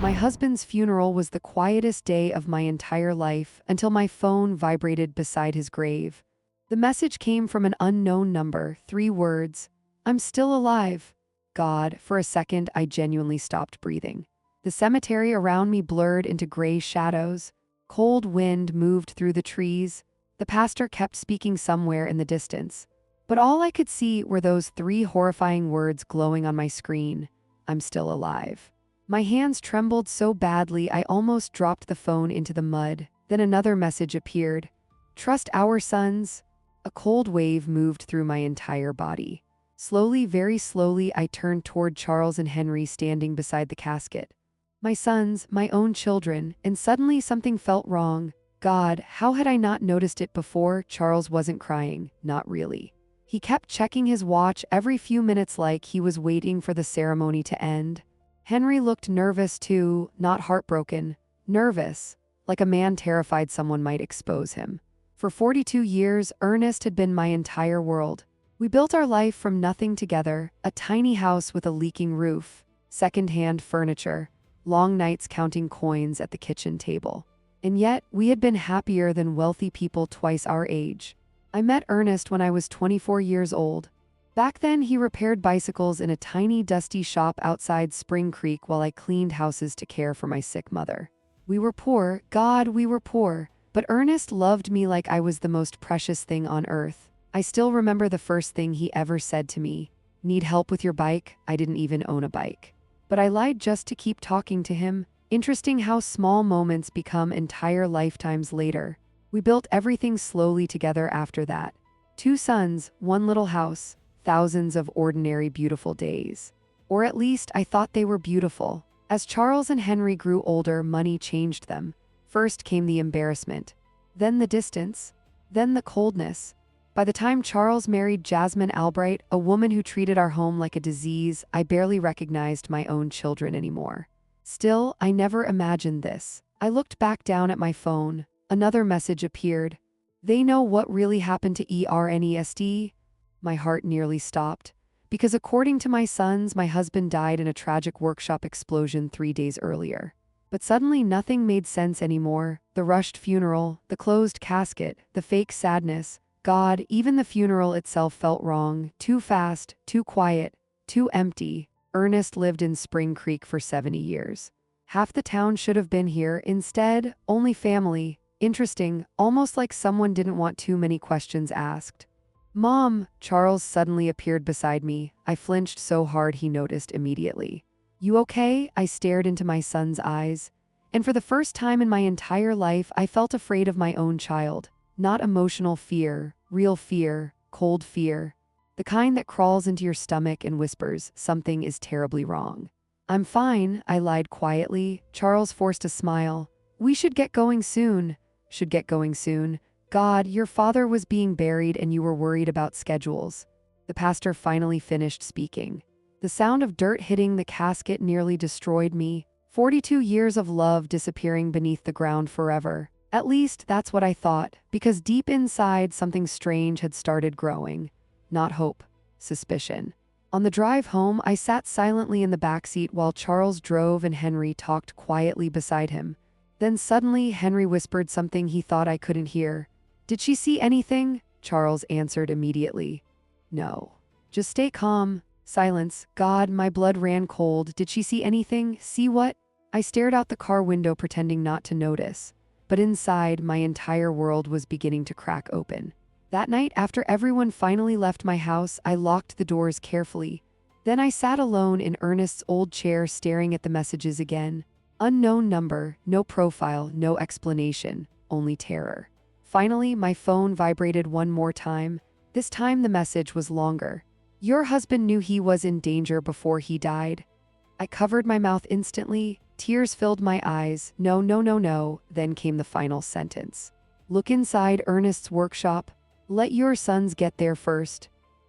My husband's funeral was the quietest day of my entire life until my phone vibrated beside his grave. The message came from an unknown number, 3 words. I'm still alive. God, for a second I genuinely stopped breathing. The cemetery around me blurred into gray shadows. Cold wind moved through the trees. The pastor kept speaking somewhere in the distance. But all I could see were those 3 horrifying words glowing on my screen. I'm still alive. My hands trembled so badly I almost dropped the phone into the mud. Then another message appeared. Trust our sons. A cold wave moved through my entire body. Slowly, very slowly, I turned toward Charles and Henry standing beside the casket. My sons, my own children, and suddenly something felt wrong. God, how had I not noticed it before? Charles wasn't crying, not really. He kept checking his watch every few minutes like he was waiting for the ceremony to end. Henry looked nervous too, not heartbroken. Nervous, like a man terrified someone might expose him. For 42 years, Ernest had been my entire world. We built our life from nothing together, a tiny house with a leaking roof, second-hand furniture, long nights counting coins at the kitchen table. And yet, we had been happier than wealthy people twice our age. I met Ernest when I was 24 years old. Back then, he repaired bicycles in a tiny, dusty shop outside Spring Creek while I cleaned houses to care for my sick mother. We were poor, God, we were poor, but Ernest loved me like I was the most precious thing on earth. I still remember the first thing he ever said to me. Need help with your bike? I didn't even own a bike. But I lied just to keep talking to him. Interesting how small moments become entire lifetimes later. We built everything slowly together after that. 2 sons, 1 little house. Thousands of ordinary beautiful days. Or at least I thought they were beautiful. As Charles and Henry grew older, money changed them. First came the embarrassment, then the distance, then the coldness. By the time Charles married Jasmine Albright, a woman who treated our home like a disease, I barely recognized my own children anymore. Still, I never imagined this. I looked back down at my phone. Another message appeared. They know what really happened to Ernest. My heart nearly stopped, because according to my sons, my husband died in a tragic workshop explosion 3 days earlier. But suddenly nothing made sense anymore. The rushed funeral, the closed casket, the fake sadness. God, even the funeral itself felt wrong, too fast, too quiet, too empty. Ernest lived in Spring Creek for 70 years. Half the town should have been here. Instead, only family. Interesting, almost like someone didn't want too many questions asked. Mom, Charles suddenly appeared beside me. I flinched so hard he noticed immediately. You okay? I stared into my son's eyes. And for the first time in my entire life, I felt afraid of my own child. Not emotional fear, real fear, cold fear. The kind that crawls into your stomach and whispers, something is terribly wrong. I'm fine, I lied quietly. Charles forced a smile. We should get going soon. Should get going soon. God, your father was being buried and you were worried about schedules. The pastor finally finished speaking. The sound of dirt hitting the casket nearly destroyed me. 42 years of love disappearing beneath the ground forever. At least that's what I thought, because deep inside something strange had started growing. Not hope, suspicion. On the drive home, I sat silently in the backseat while Charles drove and Henry talked quietly beside him. Then suddenly Henry whispered something he thought I couldn't hear. Did she see anything? Charles answered immediately. No. Just stay calm. Silence. God, my blood ran cold. Did she see anything? See what? I stared out the car window pretending not to notice. But inside, my entire world was beginning to crack open. That night, after everyone finally left my house, I locked the doors carefully. Then I sat alone in Ernest's old chair staring at the messages again. Unknown number, no profile, no explanation, only terror. Finally, my phone vibrated one more time. This time the message was longer. Your husband knew he was in danger before he died. I covered my mouth instantly. Tears filled my eyes. No, no, no, no. Then came the final sentence. Look inside Ernest's workshop. Let your sons get there first.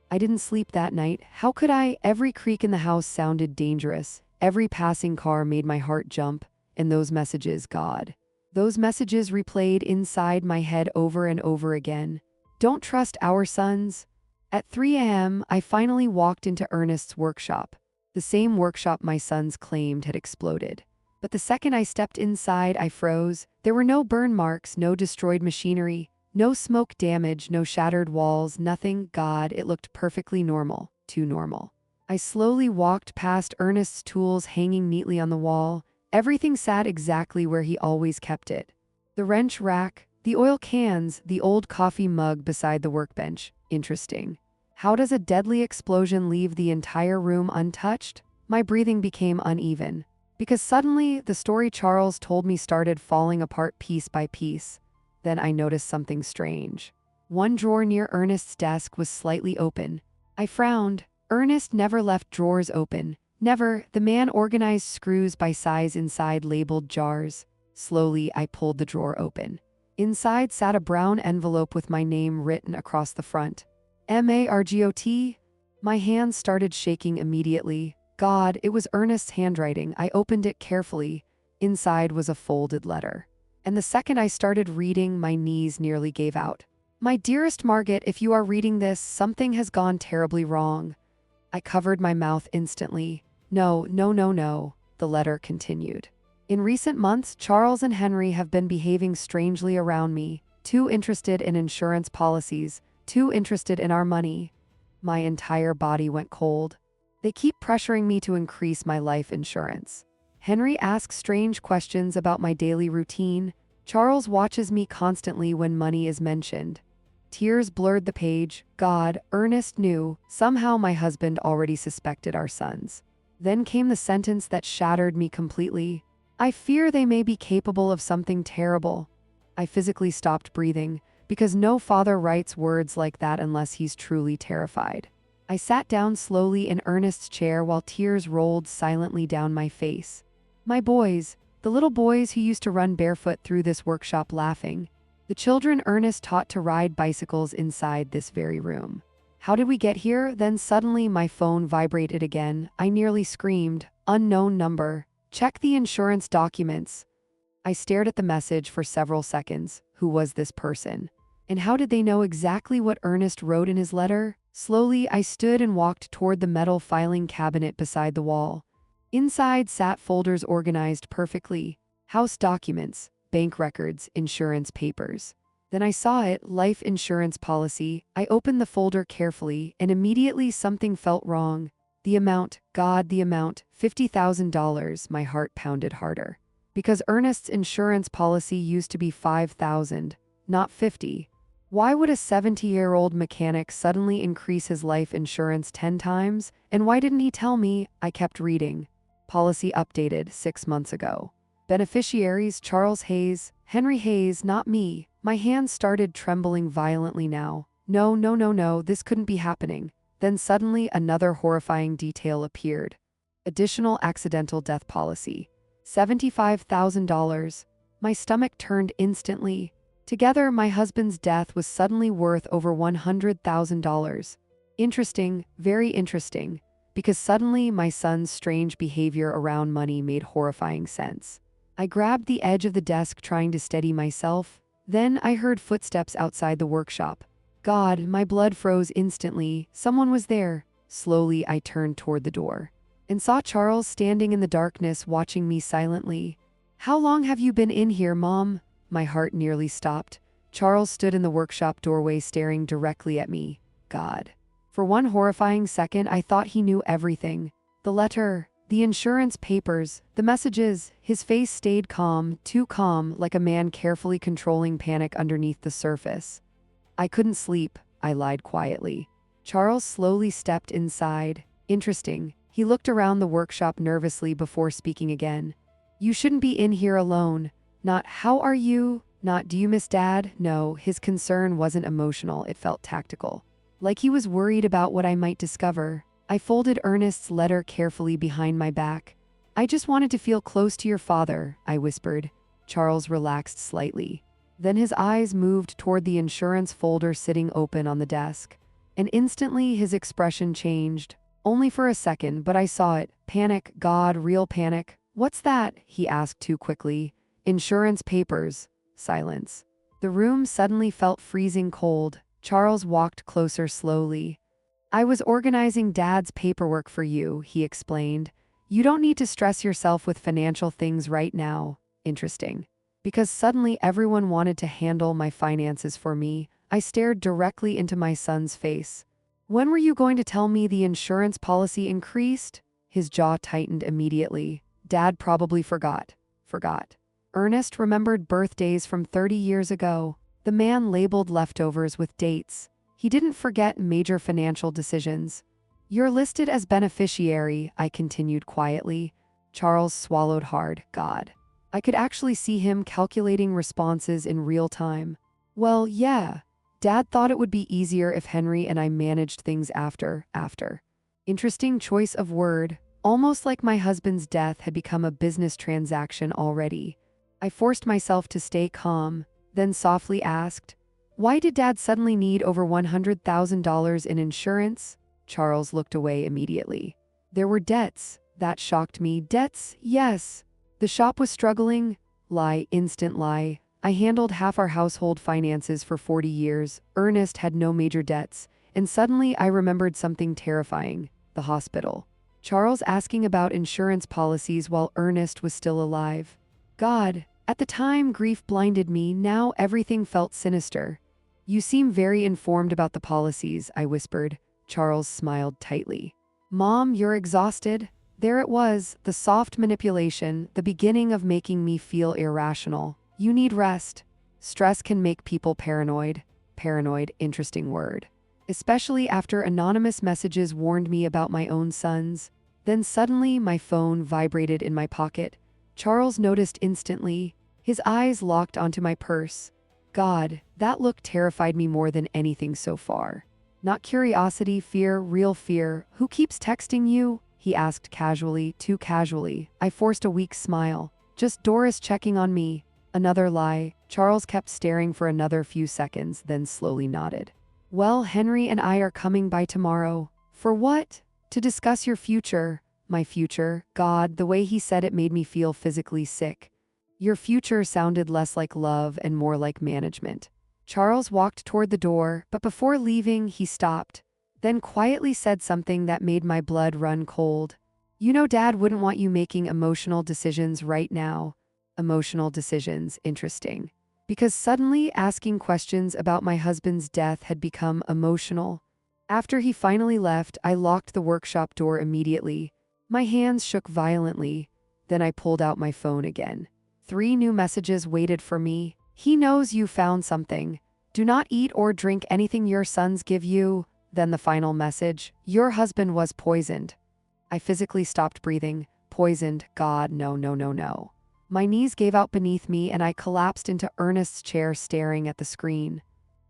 I didn't sleep that night. How could I? Every creak in the house sounded dangerous. Every passing car made my heart jump. And those messages, God. Those messages replayed inside my head over and over again. Don't trust our sons. At 3 a.m., I finally walked into Ernest's workshop. The same workshop my sons claimed had exploded. But the second I stepped inside, I froze. There were no burn marks, no destroyed machinery, no smoke damage, no shattered walls, nothing. God, it looked perfectly normal. Too normal. I slowly walked past Ernest's tools hanging neatly on the wall. Everything sat exactly where he always kept it. The wrench rack, the oil cans, the old coffee mug beside the workbench. Interesting. How does a deadly explosion leave the entire room untouched? My breathing became uneven. Because suddenly, the story Charles told me started falling apart piece by piece. Then I noticed something strange. One drawer near Ernest's desk was slightly open. I frowned. Ernest never left drawers open. Never. The man organized screws by size inside labeled jars. Slowly, I pulled the drawer open. Inside sat a brown envelope with my name written across the front. Margot. My hands started shaking immediately. God, it was Ernest's handwriting. I opened it carefully. Inside was a folded letter. And the second I started reading, my knees nearly gave out. My dearest Margot, if you are reading this, something has gone terribly wrong. I covered my mouth instantly. No, no, no, no, the letter continued. In recent months, Charles and Henry have been behaving strangely around me, too interested in insurance policies, too interested in our money. My entire body went cold. They keep pressuring me to increase my life insurance. Henry asks strange questions about my daily routine. Charles watches me constantly when money is mentioned. Tears blurred the page. God, Ernest knew. Somehow my husband already suspected our sons. Then came the sentence that shattered me completely. I fear they may be capable of something terrible. I physically stopped breathing, because no father writes words like that unless he's truly terrified. I sat down slowly in Ernest's chair while tears rolled silently down my face. My boys, the little boys who used to run barefoot through this workshop laughing. The children Ernest taught to ride bicycles inside this very room. How did we get here? Then suddenly my phone vibrated again. I nearly screamed. Unknown number. Check the insurance documents. I stared at the message for several seconds. Who was this person? And how did they know exactly what Ernest wrote in his letter? Slowly, I stood and walked toward the metal filing cabinet beside the wall. Inside sat folders organized perfectly. House documents, bank records, insurance papers. Then I saw it, life insurance policy. I opened the folder carefully, and immediately something felt wrong. The amount, God, the amount, $50,000, my heart pounded harder. Because Ernest's insurance policy used to be $5,000, not $50,000. Why would a 70-year-old mechanic suddenly increase his life insurance 10 times? And why didn't he tell me? I kept reading. Policy updated 6 months ago. Beneficiaries Charles Hayes, Henry Hayes, not me. My hands started trembling violently now. No, no, no, no, this couldn't be happening. Then suddenly another horrifying detail appeared. Additional accidental death policy. $75,000. My stomach turned instantly. Together, my husband's death was suddenly worth over $100,000. Interesting, very interesting, because suddenly my son's strange behavior around money made horrifying sense. I grabbed the edge of the desk trying to steady myself. Then I heard footsteps outside the workshop. God, my blood froze instantly. Someone was there. Slowly, I turned toward the door and saw Charles standing in the darkness watching me silently. How long have you been in here, Mom? My heart nearly stopped. Charles stood in the workshop doorway staring directly at me. God. For one horrifying second, I thought he knew everything. The letter, the insurance papers, the messages. His face stayed calm, too calm, like a man carefully controlling panic underneath the surface. I couldn't sleep, I lied quietly. Charles slowly stepped inside. Interesting. He looked around the workshop nervously before speaking again. You shouldn't be in here alone. Not, how are you? Not, do you miss Dad? No, his concern wasn't emotional, it felt tactical. Like he was worried about what I might discover. I folded Ernest's letter carefully behind my back. I just wanted to feel close to your father, I whispered. Charles relaxed slightly. Then his eyes moved toward the insurance folder sitting open on the desk. And instantly his expression changed. Only for a second, but I saw it. Panic, God, real panic. What's that? He asked too quickly. Insurance papers. Silence. The room suddenly felt freezing cold. Charles walked closer slowly. I was organizing Dad's paperwork for you, he explained. You don't need to stress yourself with financial things right now. Interesting. Because suddenly everyone wanted to handle my finances for me, I stared directly into my son's face. When were you going to tell me the insurance policy increased? His jaw tightened immediately. Dad probably forgot. Forgot. Ernest remembered birthdays from 30 years ago. The man labeled leftovers with dates. He didn't forget major financial decisions. You're listed as beneficiary, I continued quietly. Charles swallowed hard. God. I could actually see him calculating responses in real time. Well, yeah. Dad thought it would be easier if Henry and I managed things after. Interesting choice of word. Almost like my husband's death had become a business transaction already. I forced myself to stay calm, then softly asked, "Why did Dad suddenly need over $100,000 in insurance?" Charles looked away immediately. There were debts. That shocked me. Debts, yes. The shop was struggling. Lie, instant lie. I handled half our household finances for 40 years. Ernest had no major debts. And suddenly I remembered something terrifying. The hospital. Charles asking about insurance policies while Ernest was still alive. God, at the time grief blinded me, now everything felt sinister. You seem very informed about the policies, I whispered. Charles smiled tightly. Mom, you're exhausted? There it was, the soft manipulation, the beginning of making me feel irrational. You need rest. Stress can make people paranoid. Paranoid, interesting word. Especially after anonymous messages warned me about my own sons. Then suddenly my phone vibrated in my pocket. Charles noticed instantly. His eyes locked onto my purse. God, that look terrified me more than anything so far. Not curiosity, fear, real fear. Who keeps texting you? He asked casually, too casually. I forced a weak smile. Just Doris checking on me. Another lie. Charles kept staring for another few seconds, then slowly nodded. Well, Henry and I are coming by tomorrow. For what? To discuss your future. My future. God, the way he said it made me feel physically sick. Your future sounded less like love and more like management. Charles walked toward the door, but before leaving, he stopped. Then quietly said something that made my blood run cold. You know Dad wouldn't want you making emotional decisions right now. Emotional decisions, interesting. Because suddenly asking questions about my husband's death had become emotional. After he finally left, I locked the workshop door immediately. My hands shook violently. Then I pulled out my phone again. 3 new messages waited for me. He knows you found something. Do not eat or drink anything your sons give you. Then the final message. Your husband was poisoned. I physically stopped breathing. Poisoned. God, no. My knees gave out beneath me and I collapsed into Ernest's chair staring at the screen.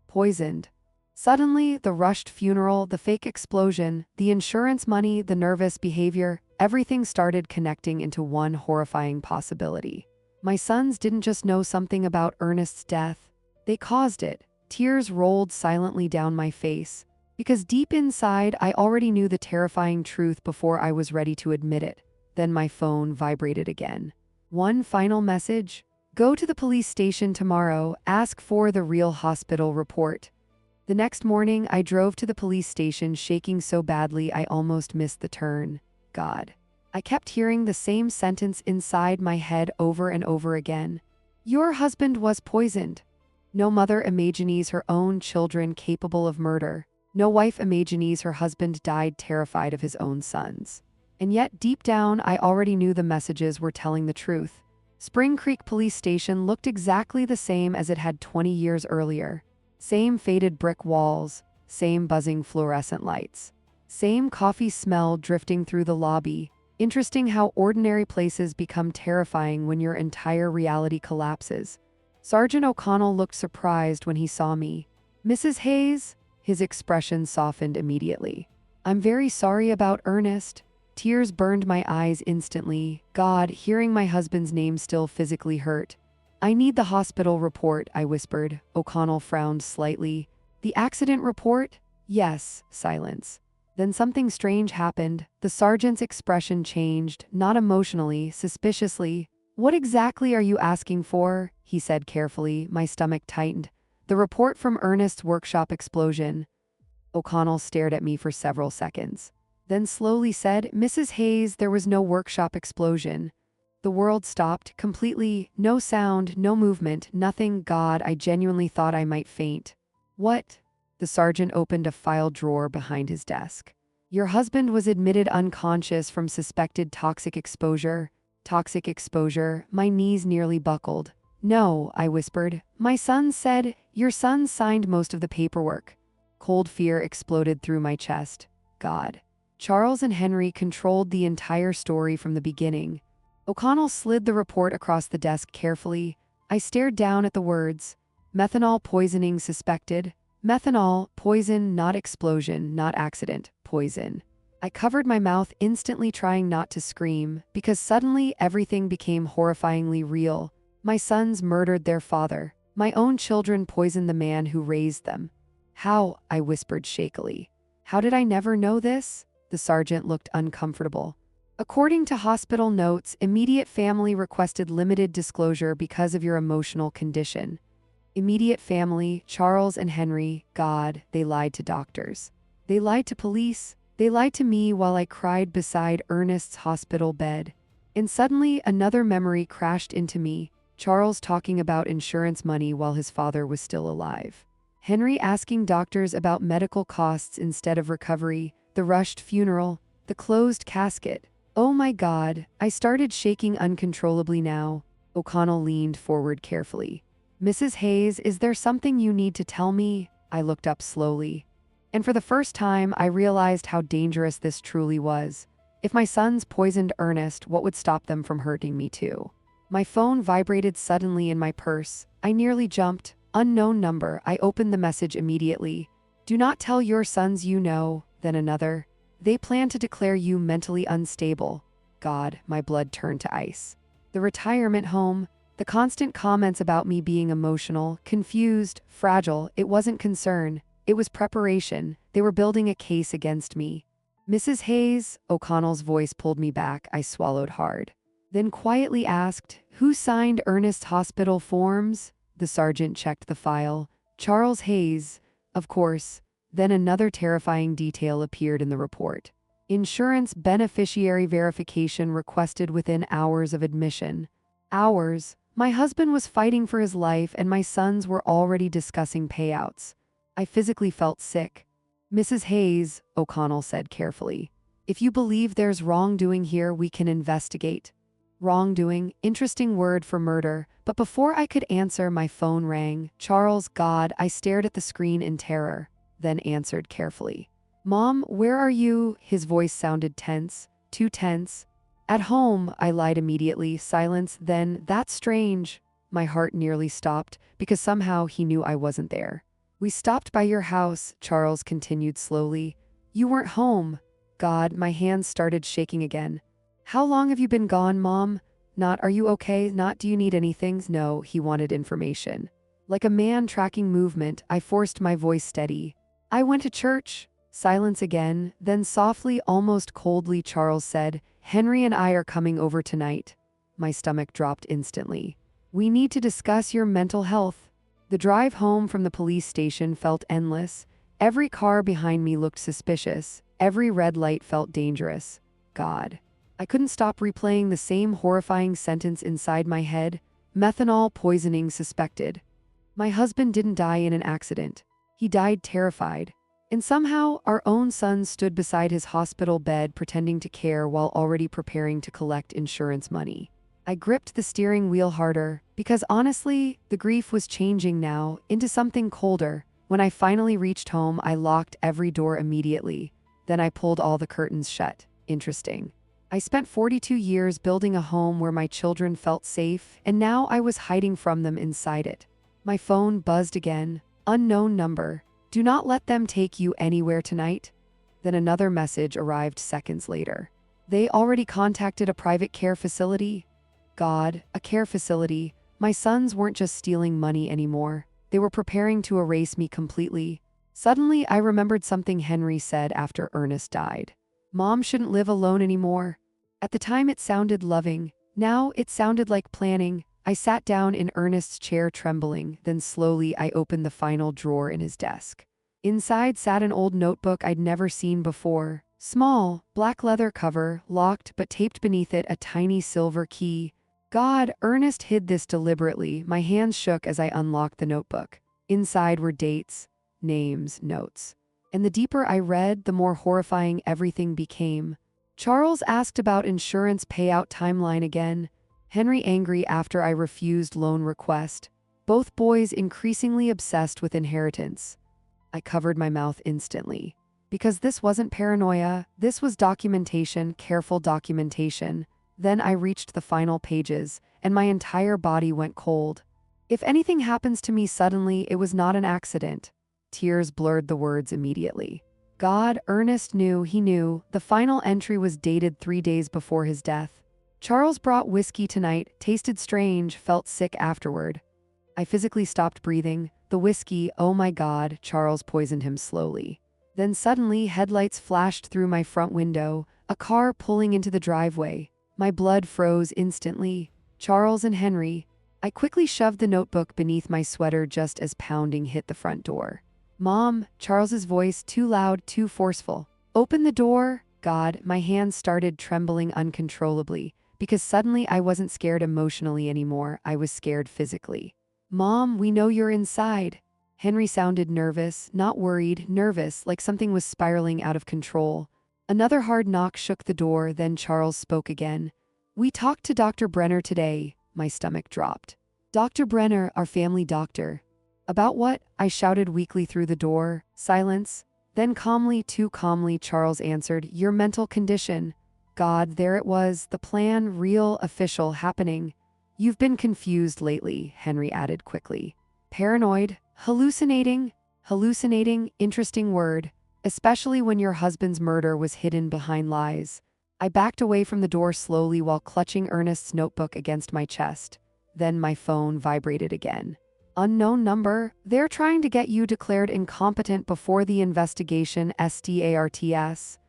Poisoned. Suddenly, the rushed funeral, the fake explosion, the insurance money, the nervous behavior, everything started connecting into one horrifying possibility. My sons didn't just know something about Ernest's death. They caused it. Tears rolled silently down my face. Because deep inside, I already knew the terrifying truth before I was ready to admit it. Then my phone vibrated again. One final message. Go to the police station tomorrow. Ask for the real hospital report. The next morning, I drove to the police station shaking so badly I almost missed the turn. God. I kept hearing the same sentence inside my head over and over again. Your husband was poisoned. No mother imagines her own children capable of murder. No wife imagines her husband died terrified of his own sons. And yet, deep down, I already knew the messages were telling the truth. Spring Creek Police Station looked exactly the same as it had 20 years earlier. Same faded brick walls, same buzzing fluorescent lights, same coffee smell drifting through the lobby. Interesting how ordinary places become terrifying when your entire reality collapses. Sergeant O'Connell looked surprised when he saw me. Mrs. Hayes? His expression softened immediately. I'm very sorry about Ernest. Tears burned my eyes instantly. God, hearing my husband's name still physically hurt. I need the hospital report, I whispered. O'Connell frowned slightly. The accident report? Yes, silence. Then something strange happened. The sergeant's expression changed, not emotionally, suspiciously. What exactly are you asking for? He said carefully. My stomach tightened. The report from Ernest's workshop explosion. O'Connell stared at me for several seconds. then slowly said, Mrs. Hayes, there was no workshop explosion. The world stopped, completely, no sound, no movement, nothing. God, I genuinely thought I might faint. What? The sergeant opened a file drawer behind his desk. Your husband was admitted unconscious from suspected toxic exposure. Toxic exposure, my knees nearly buckled. No, I whispered. My son said, your son signed most of the paperwork. Cold fear exploded through my chest. God. Charles and Henry controlled the entire story from the beginning. O'Connell slid the report across the desk carefully. I stared down at the words. Methanol poisoning suspected. Methanol, poison, not explosion, not accident, poison. I covered my mouth, instantly trying not to scream, because suddenly everything became horrifyingly real. My sons murdered their father. My own children poisoned the man who raised them. How? I whispered shakily. How did I never know this? The sergeant looked uncomfortable. According to hospital notes, immediate family requested limited disclosure because of your emotional condition. Immediate family, Charles and Henry, God, they lied to doctors. They lied to police. They lied to me while I cried beside Ernest's hospital bed. And suddenly another memory crashed into me, Charles talking about insurance money while his father was still alive. Henry asking doctors about medical costs instead of recovery, the rushed funeral, the closed casket. Oh my God, I started shaking uncontrollably now. O'Connell leaned forward carefully. Mrs. Hayes, is there something you need to tell me? I looked up slowly. And for the first time, I realized how dangerous this truly was. If my sons poisoned Ernest, what would stop them from hurting me too? My phone vibrated suddenly in my purse. I nearly jumped. Unknown number. I opened the message immediately. Do not tell your sons you know. Then another. They plan to declare you mentally unstable. God, my blood turned to ice. The retirement home. The constant comments about me being emotional, confused, fragile. It wasn't concern. It was preparation. They were building a case against me. Mrs. Hayes, O'Connell's voice pulled me back. I swallowed hard. Then quietly asked, who signed Ernest's hospital forms? The sergeant checked the file. Charles Hayes, of course. Then another terrifying detail appeared in the report. Insurance beneficiary verification requested within hours of admission. Hours. My husband was fighting for his life and my sons were already discussing payouts. I physically felt sick. Mrs. Hayes, O'Connell said carefully, if you believe there's wrongdoing here, we can investigate. Wrongdoing, interesting word for murder, but before I could answer, my phone rang. Charles, God, I stared at the screen in terror, then answered carefully. Mom, where are you? His voice sounded tense, too tense. At home, I lied immediately. Silence, then, that's strange. My heart nearly stopped, because somehow he knew I wasn't there. We stopped by your house, Charles continued slowly. You weren't home. God, my hands started shaking again. How long have you been gone, Mom? Not, are you okay? Not, do you need anything? No, he wanted information. Like a man tracking movement, I forced my voice steady. I went to church. Silence again, then softly, almost coldly, Charles said, Henry and I are coming over tonight. My stomach dropped instantly. We need to discuss your mental health. The drive home from the police station felt endless. Every car behind me looked suspicious. Every red light felt dangerous. God. I couldn't stop replaying the same horrifying sentence inside my head. Methanol poisoning suspected. My husband didn't die in an accident. He died terrified. And somehow, our own son stood beside his hospital bed pretending to care while already preparing to collect insurance money. I gripped the steering wheel harder, because honestly, the grief was changing now into something colder. When I finally reached home, I locked every door immediately. Then I pulled all the curtains shut. Interesting. I spent 42 years building a home where my children felt safe, and now I was hiding from them inside it. My phone buzzed again. Unknown number. Do not let them take you anywhere tonight. Then another message arrived seconds later. They already contacted a private care facility. God, a care facility. My sons weren't just stealing money anymore. They were preparing to erase me completely. Suddenly, I remembered something Henry said after Ernest died. Mom shouldn't live alone anymore. At the time, it sounded loving. Now, it sounded like planning. I sat down in Ernest's chair trembling, then slowly I opened the final drawer in his desk. Inside sat an old notebook I'd never seen before, Small, black leather cover, locked but taped beneath it a tiny silver key. God, Ernest hid this deliberately. My hands shook as I unlocked the notebook. Inside were dates, names, notes. And the deeper I read, the more horrifying everything became. Charles asked about insurance payout timeline again. Henry angry after I refused loan request. Both boys increasingly obsessed with inheritance. I covered my mouth instantly. Because this wasn't paranoia, this was documentation, careful documentation. Then I reached the final pages, and my entire body went cold. If anything happens to me suddenly, it was not an accident. Tears blurred the words immediately. God, Ernest knew, he knew. The final entry was dated 3 days before his death. Charles brought whiskey tonight, tasted strange, felt sick afterward. I physically stopped breathing. The whiskey, oh my God, Charles poisoned him slowly. Then suddenly, headlights flashed through my front window, a car pulling into the driveway. My blood froze instantly. Charles and Henry. I quickly shoved the notebook beneath my sweater just as pounding hit the front door. Mom, Charles's voice too loud, too forceful. Open the door. God, my hands started trembling uncontrollably, because suddenly I wasn't scared emotionally anymore, I was scared physically. Mom, we know you're inside. Henry sounded nervous, not worried, nervous, like something was spiraling out of control. Another hard knock shook the door, then Charles spoke again. We talked to Dr. Brenner today. My stomach dropped. Dr. Brenner, our family doctor. About what? I shouted weakly through the door. Silence. Then calmly, too calmly, Charles answered, your mental condition. God, there it was, the plan, real, official, happening. You've been confused lately, Henry added quickly. Paranoid, hallucinating, interesting word, especially when your husband's murder was hidden behind lies. I backed away from the door slowly while clutching Ernest's notebook against my chest. Then my phone vibrated again. Unknown number, they're trying to get you declared incompetent before the investigation, SDARTS.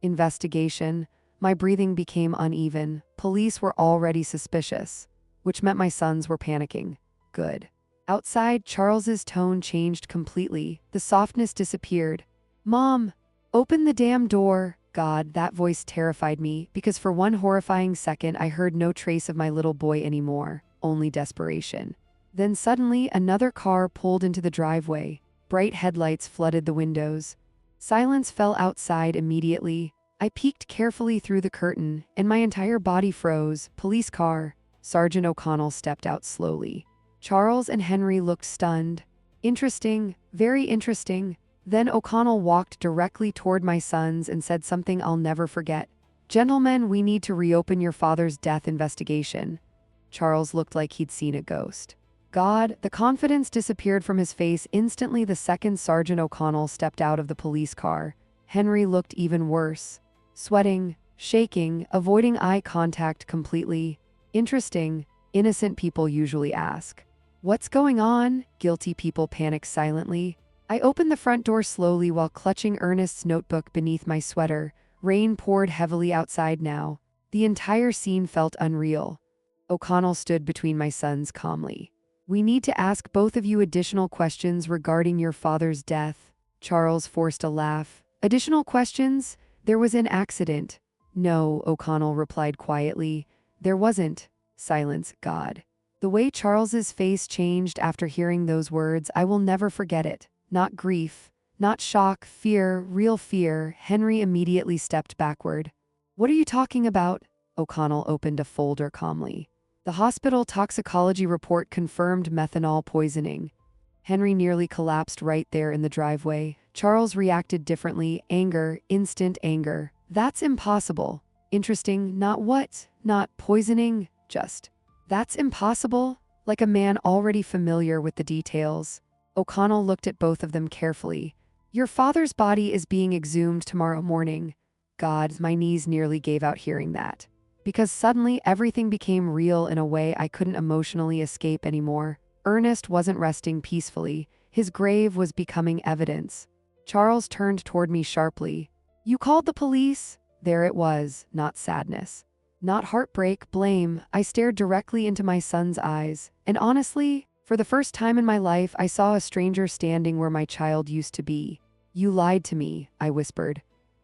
Investigation. My breathing became uneven. Police were already suspicious, which meant my sons were panicking. Good. Outside, Charles's tone changed completely. The softness disappeared. Mom, open the damn door. God, that voice terrified me, because for one horrifying second I heard no trace of my little boy anymore, only desperation. Then suddenly another car pulled into the driveway. Bright headlights flooded the windows. Silence fell outside immediately. I peeked carefully through the curtain, and my entire body froze. Police car. Sergeant O'Connell stepped out slowly. Charles and Henry looked stunned. Interesting, very interesting. Then O'Connell walked directly toward my sons and said something I'll never forget. Gentlemen, we need to reopen your father's death investigation. Charles looked like he'd seen a ghost. God, the confidence disappeared from his face instantly the second Sergeant O'Connell stepped out of the police car. Henry looked even worse. Sweating, shaking, avoiding eye contact completely. Interesting, innocent people usually ask. What's going on? Guilty people panic silently. I opened the front door slowly while clutching Ernest's notebook beneath my sweater. Rain poured heavily outside now. The entire scene felt unreal. O'Connell stood between my sons calmly. We need to ask both of you additional questions regarding your father's death. Charles forced a laugh. Additional questions? There was an accident. No, O'Connell replied quietly. There wasn't. Silence, God. The way Charles's face changed after hearing those words, I will never forget it. Not grief, not shock, fear, real fear. Henry immediately stepped backward. What are you talking about? O'Connell opened a folder calmly. The hospital toxicology report confirmed methanol poisoning. Henry nearly collapsed right there in the driveway. Charles reacted differently. Anger, instant anger. That's impossible. Interesting, not what? Not poisoning, just. That's impossible? Like a man already familiar with the details. O'Connell looked at both of them carefully. Your father's body is being exhumed tomorrow morning. God, my knees nearly gave out hearing that. Because suddenly everything became real in a way I couldn't emotionally escape anymore. Ernest wasn't resting peacefully. His grave was becoming evidence. Charles turned toward me sharply. You called the police? There it was, not sadness. Not heartbreak, blame. I stared directly into my son's eyes. And honestly, for the first time in my life, I saw a stranger standing where my child used to be. You lied to me, I whispered.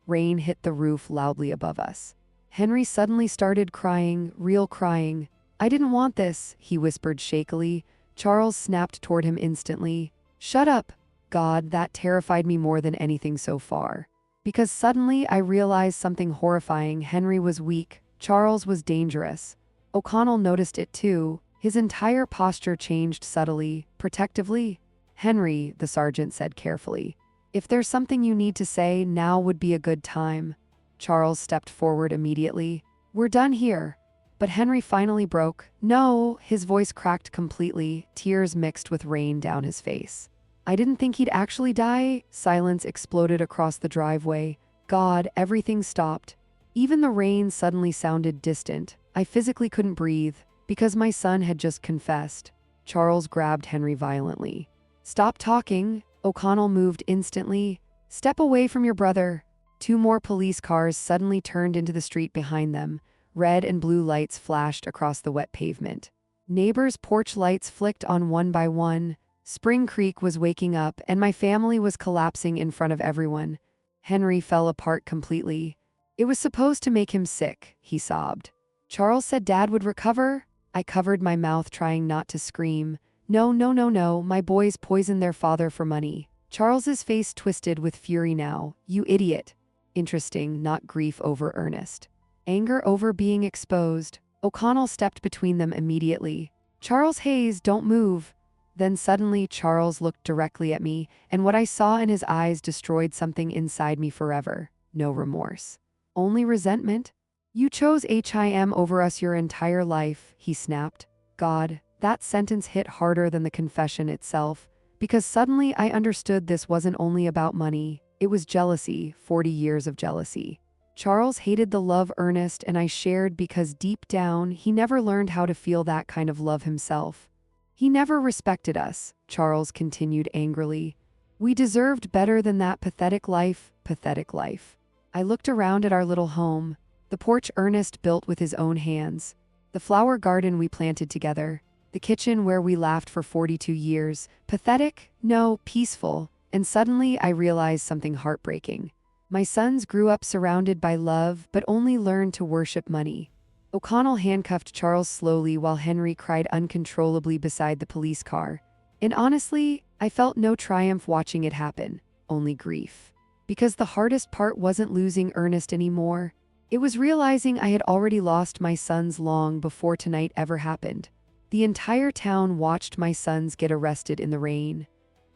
Rain hit the roof loudly above us. Henry suddenly started crying, real crying. "I didn't want this," he whispered shakily. Charles snapped toward him instantly. "Shut up!" God, that terrified me more than anything so far. Because suddenly I realized something horrifying. Henry was weak. Charles was dangerous. O'Connell noticed it too. His entire posture changed subtly, protectively. "Henry," the sergeant said carefully, "if there's something you need to say, now would be a good time." Charles stepped forward immediately. "We're done here." But Henry finally broke. "No," his voice cracked completely, tears mixed with rain down his face. "I didn't think he'd actually die." Silence exploded across the driveway. God, everything stopped. Even the rain suddenly sounded distant. I physically couldn't breathe, because my son had just confessed. Charles grabbed Henry violently. "Stop talking." O'Connell moved instantly. "Step away from your brother." Two more police cars suddenly turned into the street behind them. Red and blue lights flashed across the wet pavement. Neighbors' porch lights flicked on one by one. Spring Creek was waking up, and my family was collapsing in front of everyone. Henry fell apart completely. "It was supposed to make him sick," he sobbed. "Charles said Dad would recover." I covered my mouth trying not to scream. "No, no, no, no, my boys poisoned their father for money." Charles's face twisted with fury now. "You idiot." Interesting, not grief over Ernest. Anger over being exposed. O'Connell stepped between them immediately. "Charles Hayes, don't move." Then suddenly Charles looked directly at me, and what I saw in his eyes destroyed something inside me forever. No remorse. Only resentment. "You chose him over us your entire life," he snapped. God, that sentence hit harder than the confession itself, because suddenly I understood this wasn't only about money. It was jealousy, 40 years of jealousy. Charles hated the love Ernest and I shared because deep down he never learned how to feel that kind of love himself. "He never respected us," Charles continued angrily. "We deserved better than that pathetic life, pathetic life." I looked around at our little home, the porch Ernest built with his own hands, the flower garden we planted together, the kitchen where we laughed for 42 years. Pathetic? No, peaceful. And suddenly I realized something heartbreaking. My sons grew up surrounded by love, but only learned to worship money. O'Connell handcuffed Charles slowly while Henry cried uncontrollably beside the police car. And honestly, I felt no triumph watching it happen, only grief. Because the hardest part wasn't losing Ernest anymore. It was realizing I had already lost my sons long before tonight ever happened. The entire town watched my sons get arrested in the rain.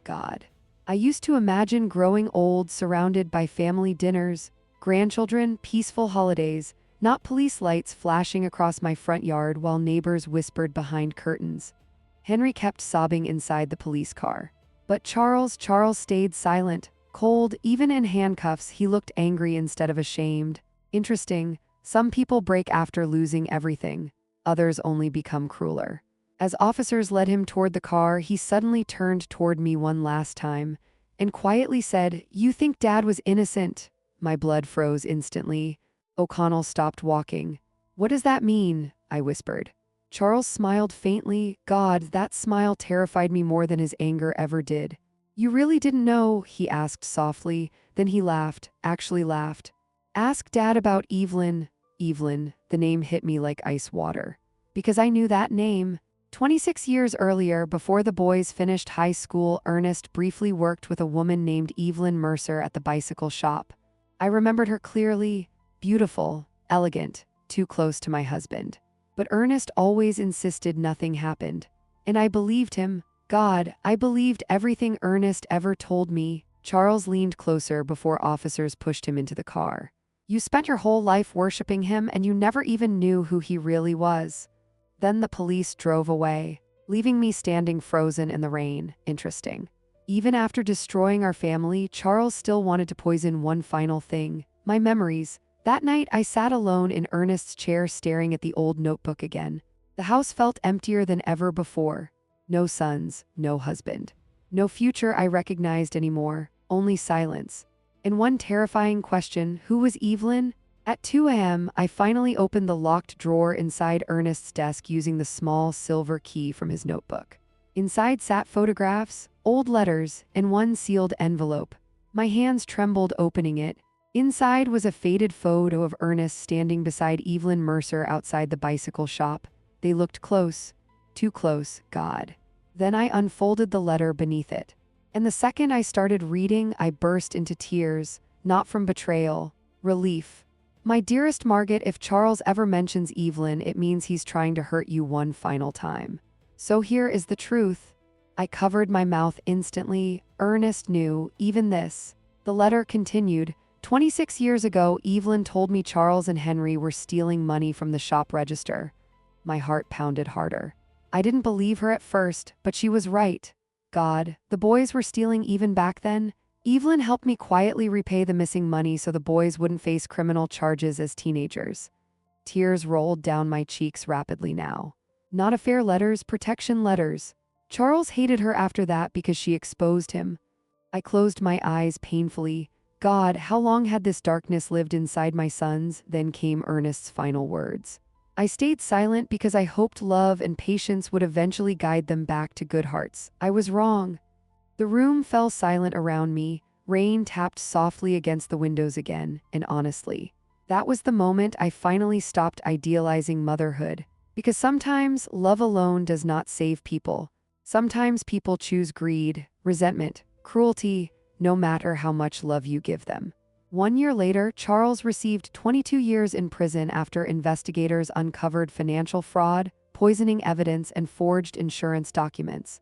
God. I used to imagine growing old surrounded by family dinners, grandchildren, peaceful holidays, not police lights flashing across my front yard while neighbors whispered behind curtains. Henry kept sobbing inside the police car. But Charles stayed silent, cold, even in handcuffs. He looked angry instead of ashamed. Interesting, some people break after losing everything. Others only become crueler. As officers led him toward the car, he suddenly turned toward me one last time and quietly said, "You think Dad was innocent?" My blood froze instantly. O'Connell stopped walking. "What does that mean?" I whispered. Charles smiled faintly. God, that smile terrified me more than his anger ever did. "You really didn't know?" he asked softly. Then he laughed, actually laughed. "Ask Dad about Evelyn." Evelyn, the name hit me like ice water. Because I knew that name. 26 years earlier, before the boys finished high school, Ernest briefly worked with a woman named Evelyn Mercer at the bicycle shop. I remembered her clearly. Beautiful, elegant, too close to my husband. But Ernest always insisted nothing happened. And I believed him. God, I believed everything Ernest ever told me. Charles leaned closer before officers pushed him into the car. "You spent your whole life worshiping him and you never even knew who he really was." Then the police drove away, leaving me standing frozen in the rain. Interesting. Even after destroying our family, Charles still wanted to poison one final thing: my memories. That night, I sat alone in Ernest's chair staring at the old notebook again. The house felt emptier than ever before. No sons, no husband. No future I recognized anymore, only silence. And one terrifying question: who was Evelyn? At 2 a.m., I finally opened the locked drawer inside Ernest's desk using the small silver key from his notebook. Inside sat photographs, old letters, and one sealed envelope. My hands trembled opening it. Inside was a faded photo of Ernest standing beside Evelyn Mercer outside the bicycle shop. They looked close. Too close, God. Then I unfolded the letter beneath it. And the second I started reading, I burst into tears, not from betrayal, relief. My dearest Margot, if Charles ever mentions Evelyn, it means he's trying to hurt you one final time. So here is the truth. I covered my mouth instantly. Ernest knew, even this. The letter continued. 26 years ago, Evelyn told me Charles and Henry were stealing money from the shop register. My heart pounded harder. I didn't believe her at first, but she was right. God, the boys were stealing even back then? Evelyn helped me quietly repay the missing money so the boys wouldn't face criminal charges as teenagers. Tears rolled down my cheeks rapidly now. Not affair letters, protection letters. Charles hated her after that because she exposed him. I closed my eyes painfully. God, how long had this darkness lived inside my sons? Then came Ernest's final words. I stayed silent because I hoped love and patience would eventually guide them back to good hearts. I was wrong. The room fell silent around me. Rain tapped softly against the windows again, and honestly, that was the moment I finally stopped idealizing motherhood. Because sometimes love alone does not save people. Sometimes people choose greed, resentment, cruelty, no matter how much love you give them. 1 year later, Charles received 22 years in prison after investigators uncovered financial fraud, poisoning evidence, and forged insurance documents.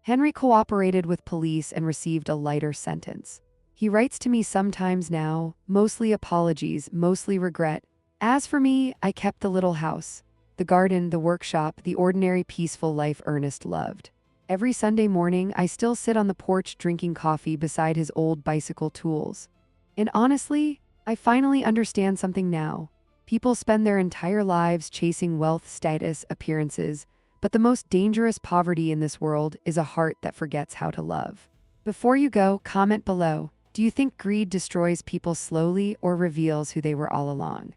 Henry cooperated with police and received a lighter sentence. He writes to me sometimes now, mostly apologies, mostly regret. As for me, I kept the little house, the garden, the workshop, the ordinary peaceful life Ernest loved. Every Sunday morning, I still sit on the porch drinking coffee beside his old bicycle tools. And honestly, I finally understand something now. People spend their entire lives chasing wealth, status, appearances, but the most dangerous poverty in this world is a heart that forgets how to love. Before you go, comment below. Do you think greed destroys people slowly or reveals who they were all along?